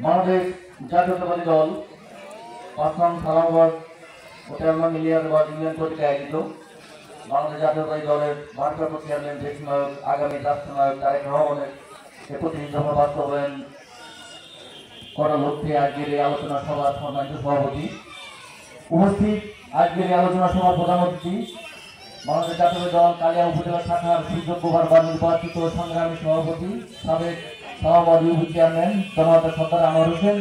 বাংলাদেশ জাতীয়তাবাদী দল ৫ নং সালামাবাদ ও ১৩ নং ইলিয়াসাবাদ ইউনিয়ন কর্তৃক আয়োজিত বাংলাদেশ জাতীয়তাবাদী দলের ভারপ্রাপ্ত চেয়ারম্যান দেশ নায়ক আগামী রাষ্ট্রনায়ক তারেক রহমানের ৩১ দফা বাস্তবায়ন করার লক্ষ্যে আজকের এই আলোচনা সভার সম্মানিত সভাপতি উপস্থিত, আজকের এই আলোচনা সভার প্রধান অতিথি বাংলাদেশ জাতীয়তাবাদী দল কালিয়া উপজেলা শাখার সুযোগ্যবার বা নির্বাচিত সংগ্রামী সভাপতি সাবেক সালামাবাদ ইউপি চেয়ারম্যান জনাব সরদার আনোয়ার হোসেন।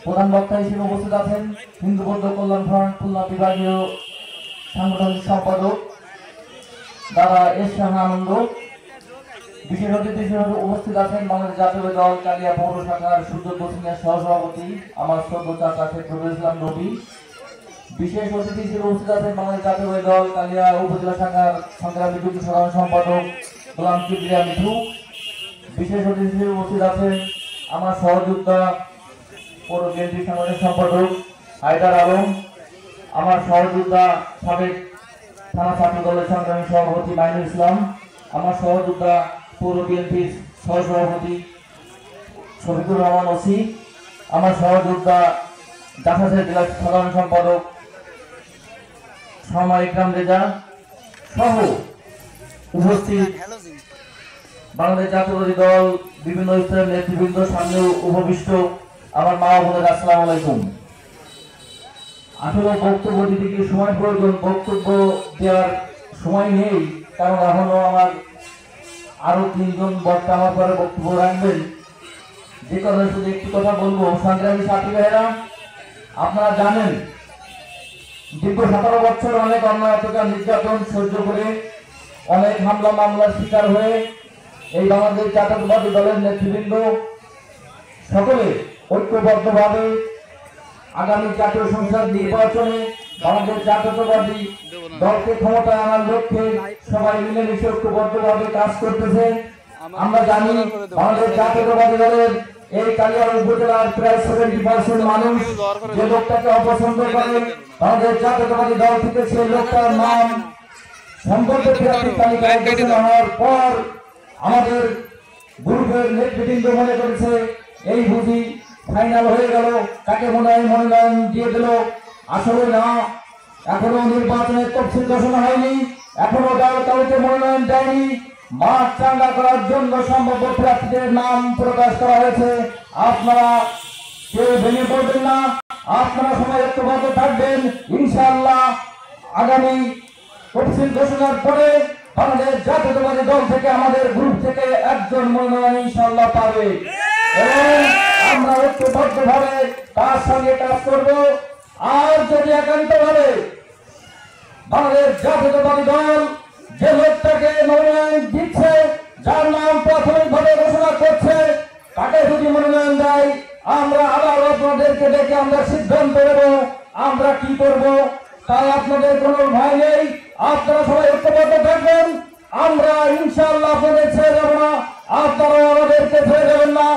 প্রধান বক্তা হিসেবে উপস্থিত আছেন হিন্দু বৌদ্ধ কল্যাণ ফ্রন্ট খুলনা বিভাগীয় সাংগঠনিক সম্পাদক দাদা এস আনন্দ। বিশেষ অতিথি হিসেবে উপস্থিত আছেন বাংলাদেশ জাতীয়তাবাদী দল কালিয়া পৌর শাখার সুযোগ্য সিনিয়র সহসভাপতি আমার শ্রদ্ধেয় চাচা শেখ রবিউল ইসলাম রবি। বিশেষ অতিথি হিসেবে উপস্থিত আছেন বাংলাদেশ জাতীয়তাবাদী দল কালিয়া উপজেলা শাখার সংগ্রামী যুগ্ম সাধারণ সম্পাদক গোলাম কিবরিয়া মিঠু। বিশেষ অতিথি হিসেবে উপস্থিত আছেন আমার সহযোদ্ধা পৌর বিএনপি সাংগঠনিক সম্পাদক হায়দার আলম, আমার সহযোদ্ধা সাবেক থানা ছাত্র দলের সংগ্রামী সভাপতি মাইনুল ইসলাম, আমার সহযোদ্ধা পৌর বিএনপির সহসভাপতি শফিকুর রহমান ওসি, আমার সহযোদ্ধা জাফাসের জেলা সাধারণ সম্পাদক শর্মা ইকরাম রেজা সহ উপস্থিত বাংলাদেশ জাতীয়তাবাদী দল বিভিন্ন স্তরের নেতৃবৃন্দ, সামনে উপবিষ্ট আমার মা বোনের আসসালামু আলাইকুম। আসলে বক্তব্য দিতে সময় প্রয়োজন, বক্তব্য দেওয়ার সময় নেই, কারণ এখনো আমার আরো ৩ জন বক্তা আমার পরে বক্তব্য রাখবেন। যে কথা শুধু একটি কথা বলবো, সংগ্রামী সাথী ভাইয়েরা, আপনারা জানেন দীর্ঘ ১৭ বছর অনেক অন্যায় অত্যাচার নির্যাতন সহ্য করে অনেক হামলা মামলার শিকার হয়ে এই বাংলাদেশ জাতীয়তাবাদী দলের নেতৃবৃন্দ সকলে ঐক্যবদ্ধভাবে আগামী জাতীয় সংসদ নির্বাচনে বাংলাদেশ জাতীয়তাবাদী দলকে ক্ষমতায় আনার লক্ষ্যে সবাই মিলেমিশে ঐক্যবদ্ধভাবে কাজ করতেছে। আমরা জানি বাংলাদেশ জাতীয়তাবাদী দলের এই কালিয়া উপজেলার প্রায় 70% মানুষ যে লোকটাকে অপছন্দ করে, বাংলাদেশ জাতীয়তাবাদী দল থেকে সেই লোকটার নাম সম্পর্কে প্রার্থী তালিকায় ঘোষণা হওয়ার পর আমাদের গ্রুপের নেতৃবৃন্দ মনে করেছে এই বুঝি ফাইনাল হয়ে গেল, তাকে মনোনয়ন দিয়ে দিল। আসলে না, এখনো নির্বাচনের তফসিল ঘোষণা হয়নি, এখনো দল কাউকে মনোনয়ন দেয়নি। মাঠ চাঙ্গা করার জন্য সম্ভাব্য প্রার্থীদের নাম প্রকাশ করা হয়েছে। আপনারা কেউ ভেঙে পড়বেন না, আপনারা সবাই ঐক্যবদ্ধ থাকবেন। ইনশাআল্লাহ আগামী তফসিল ঘোষণার পরে বাংলাদেশ জাতীয়তাবাদী দল থেকে আমাদের গ্রুপ থেকে একজন মনোনয়ন ইনশাআল্লাহ পাবে এবং আমরা ঐক্যবদ্ধভাবে তার সঙ্গে কাজ করব। আর যদি একান্তভাবে বাংলাদেশ জাতীয়তাবাদী দল যে লোকটাকে মনোনয়ন দিচ্ছে, যার নাম প্রাথমিকভাবে ঘোষণা করছে, তাকে যদি মনোনয়ন দেয়, আমরা আবার আপনাদেরকে ডেকে আমরা সিদ্ধান্ত নেব আমরা কি করব। তাই আপনাদের কোনো ভয় নেই, আপনারা সবাই ঐক্যবদ্ধ থাকবেন। আমরা ইনশাআল্লাহ আপনাদের ছেড়ে দেব না, আপনারাও আমাদেরকে ছেড়ে দেবেন না।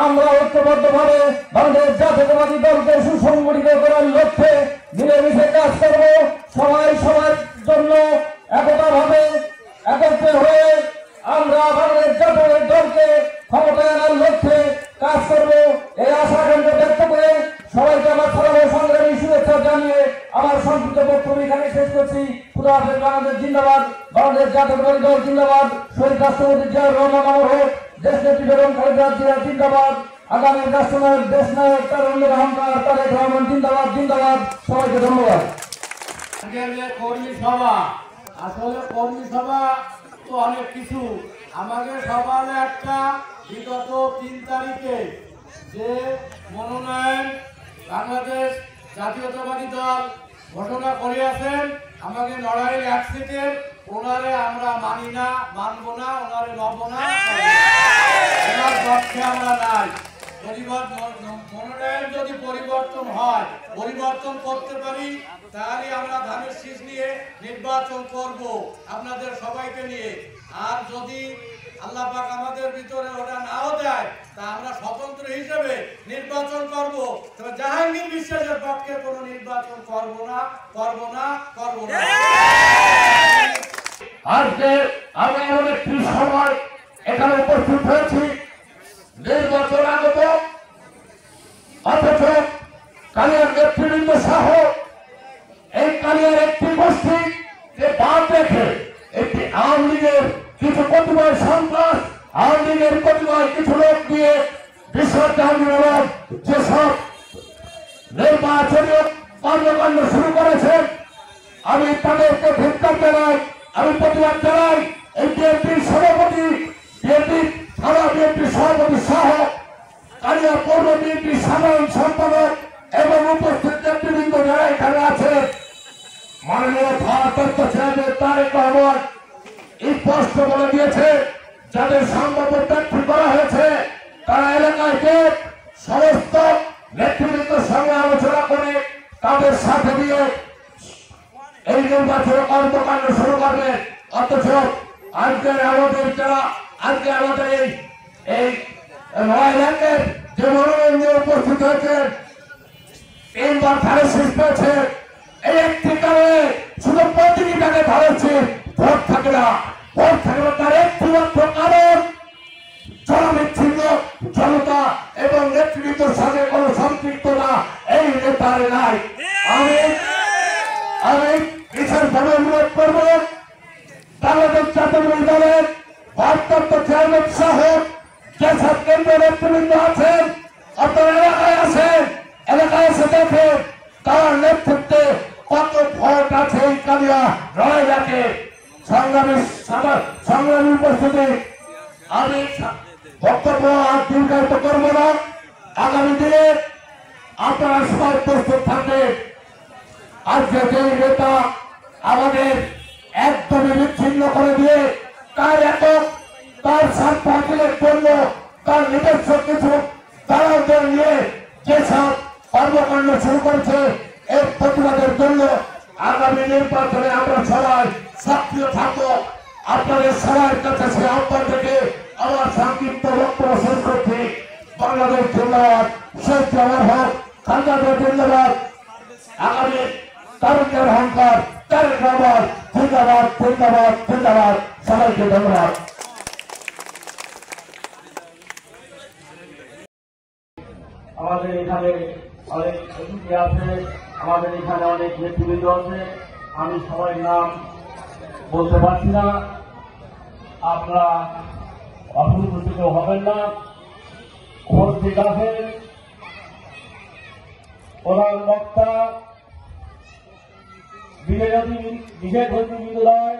আমরা ঐক্যবদ্ধভাবে বাংলাদেশ জাতীয়তাবাদী দলকে সুসংগঠিত করার লক্ষ্যে মিলেমিশে কাজ করব। সবাই সবার জন্য একতাভাবে একত্রে হয়ে আমরা বাংলাদেশ জাতীয়তাবাদী দলকে ক্ষমতায় আনার লক্ষ্যে কাজ করব। এই আশা আকাঙ্ক্ষা ব্যক্ত করে সবাইকে আমার সালাম ও সংগ্রামী শুভেচ্ছা জানিয়ে আমার সংক্ষিপ্ত বক্তব্য এখানে শেষ করছি। খুদা হাফেজ। বাংলাদেশ জিন্দাবাদ, বাংলাদেশ জাতীয়তাবাদী দল জিন্দাবাদ, শহীদ রাষ্ট্রপতি জিয়াউর রহমান অমর হোক, দেশ নেত্রী বেগম খালেদা জিয়া জিন্দাবাদ, আগামী রাষ্ট্রনায়ক দেশ নায়ক তারেক রহমান জিন্দাবাদ জিন্দাবাদ। সবাইকে ধন্যবাদ। কর্মী সভা, আসলে কর্মী সভা তো অনেক কিছু। আমাদের সকালে একটা বিগত 3 তারিখে যে মনোনয়ন বাংলাদেশ জাতীয়তাবাদী দল ঘোষণা করিয়াছেন, আমাদের লড়াইয়ের 1 সিটের ওনারে আমরা মানি না, মানবো না, ওনারে নব না, ওনার পক্ষে আমরা নাই। মনোনয়ন যদি পরিবর্তন হয়, পরিবর্তন করতে পারি, তাহলে আমরা ধানের শীষ নিয়ে নির্বাচন করব আপনাদের সবাইকে নিয়ে। আর যদি আল্লাহ পাক আমাদের ভিতরে ওটা নাও দেয়, তা আমরা স্বতন্ত্র হিসেবে নির্বাচন করব। তবে জাহাঙ্গীর বিশ্বাসের পক্ষে কোনো নির্বাচন করব না, করব না, করব না। আজকে আমরা এমন একটি সময় এখানে উপস্থিত হয়েছি অথচ কালিয়ার নেতৃবৃন্দ সহ এই কালিয়ার একটি গোষ্ঠী যে বাদ রেখে একটি আওয়ামী লীগের কিছু কতিপয় সন্ত্রাস, আওয়ামী লীগের কতিপয় কিছু লোক দিয়ে বিশ্ববিদ্যালয় যেসব নির্বাচনী কর্মকাণ্ড শুরু করেছেন, আমি তাদেরকে ধিক্কার জানাই, আমি প্রতিবাদ জানাই। এই বিএনপির সভাপতি, বিএনপির থানা বিএনপির সভাপতি সহ কালিয়া পৌর বিএনপির সাধারণ সম্পাদক এবং উপস্থিত নেতৃবৃন্দ যারা এখানে আছে, মাননীয় ভারপ্রাপ্ত চেয়ারম্যান তারেক রহমান স্পষ্ট বলে দিয়েছে, যাদের সম্ভাব্য প্রার্থী করা হয়েছে তারা এলাকায় সমস্ত নেতৃবৃন্দের সঙ্গে আলোচনা করে তাদের সাথে দিয়ে এই নির্বাচন কর্মকাণ্ড শুরু করবে। অথচ আজকে আমাদের এই 9 লাখের যে মনোরঞ্জন উপস্থিত হয়েছে, 3বার ধারাশীষ পেয়েছে, এই একটি কারণে শুধু প্রতিনিধিটাকে ধরেছে, ভোট থাকে না। ভোট থাকে না তার একটি মাত্র কারণ, জনবিচ্ছিন্ন জনতা এবং নেতৃত্বের সাথে কোনো সম্পৃক্ত না এই নেতার নাই। আমি বিশেষভাবে অনুরোধ করব বাংলাদেশ জাতীয় দলের ভারপ্রাপ্ত চেয়ারম্যান সহ যেসব কেন্দ্রীয় নেতৃবৃন্দ আছেন, আপনারা এলাকায় এসে দেখেন তার নেতৃত্বে কত ভোট আছে এই কালিয়া রয়ে রাখে। সংগ্রামী উপস্থিতি, আমি বক্তব্য আর দীর্ঘায়িত করবো না। আগামী দিনে আপনারা সবাই প্রস্তুত থাকবেন। আজকে যে নেতা আমাদের একদমই বিচ্ছিন্ন করে দিয়ে তার একক তার স্বার্থ হাসিলের জন্য তার নিজস্ব কিছু দালালদের নিয়ে যেসব কর্মকাণ্ড শুরু করেছে, এর প্রতিবাদের জন্য আগামী নির্বাচনে আমরা সবাই সক্রিয় থাকবো। আপনাদের সবার কাছে সে আহ্বান থেকে আমার সংক্ষিপ্ত বক্তব্য শেষ করছি। বাংলাদেশ জিন্দাবাদ, শেখ জামাল হক, খালেদা জিন্দাবাদ, আগামী তারুণ্যের অহংকার তারেক রহমান জিন্দাবাদ, জিন্দাবাদ, জিন্দাবাদ। সবাইকে ধন্যবাদ। আমাদের এখানে অনেক অতিথি আছে, আমাদের এখানে অনেক নেতৃবৃন্দ আছে, আমি সবাই নাম বলতে পারছি না, আপনারা অসন্তুষ্ট হবেন না। উপস্থিত আছেন প্রধান বক্তা বিশেষ অতিথিবৃন্দরায়,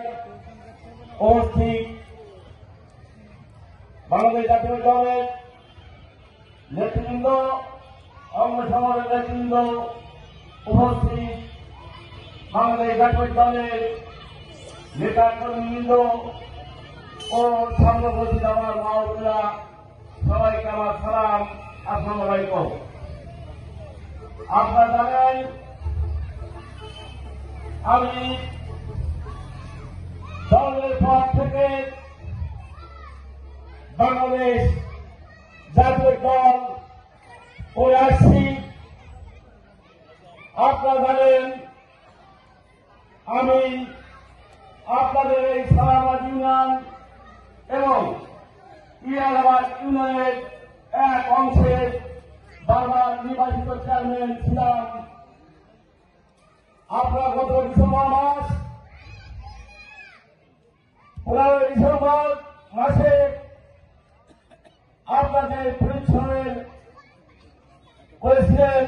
উপস্থিত বাংলাদেশ জাতীয় দলের নেতৃবৃন্দ, অঙ্গ সমাজের নেতৃবৃন্দ, উপস্থিত বাংলাদেশ জাতীয় দলের নেতা কর্মীবৃন্দ ও সর্বপ্রতি আমার মা ও বোনেরা, সবাইকে আমার সালাম, আসসালামু আলাইকুম। আপনারা জানেন আমি দলের পর থেকে বাংলাদেশ জাতীয় দল করে আসছি। আপনারা জানেন আমি আপনাদের এই সালামাবাদ ইউনিয়ন এবং ইয়ালাবাদ ইউনিয়নের এক অংশের বারবার নির্বাচিত চেয়ারম্যান ছিলাম। আপনারা গত ডিসেম্বর মাস 15 ডিসেম্বর মাসে আপনাদের পরিচ্ছন্ন করেছিলেন।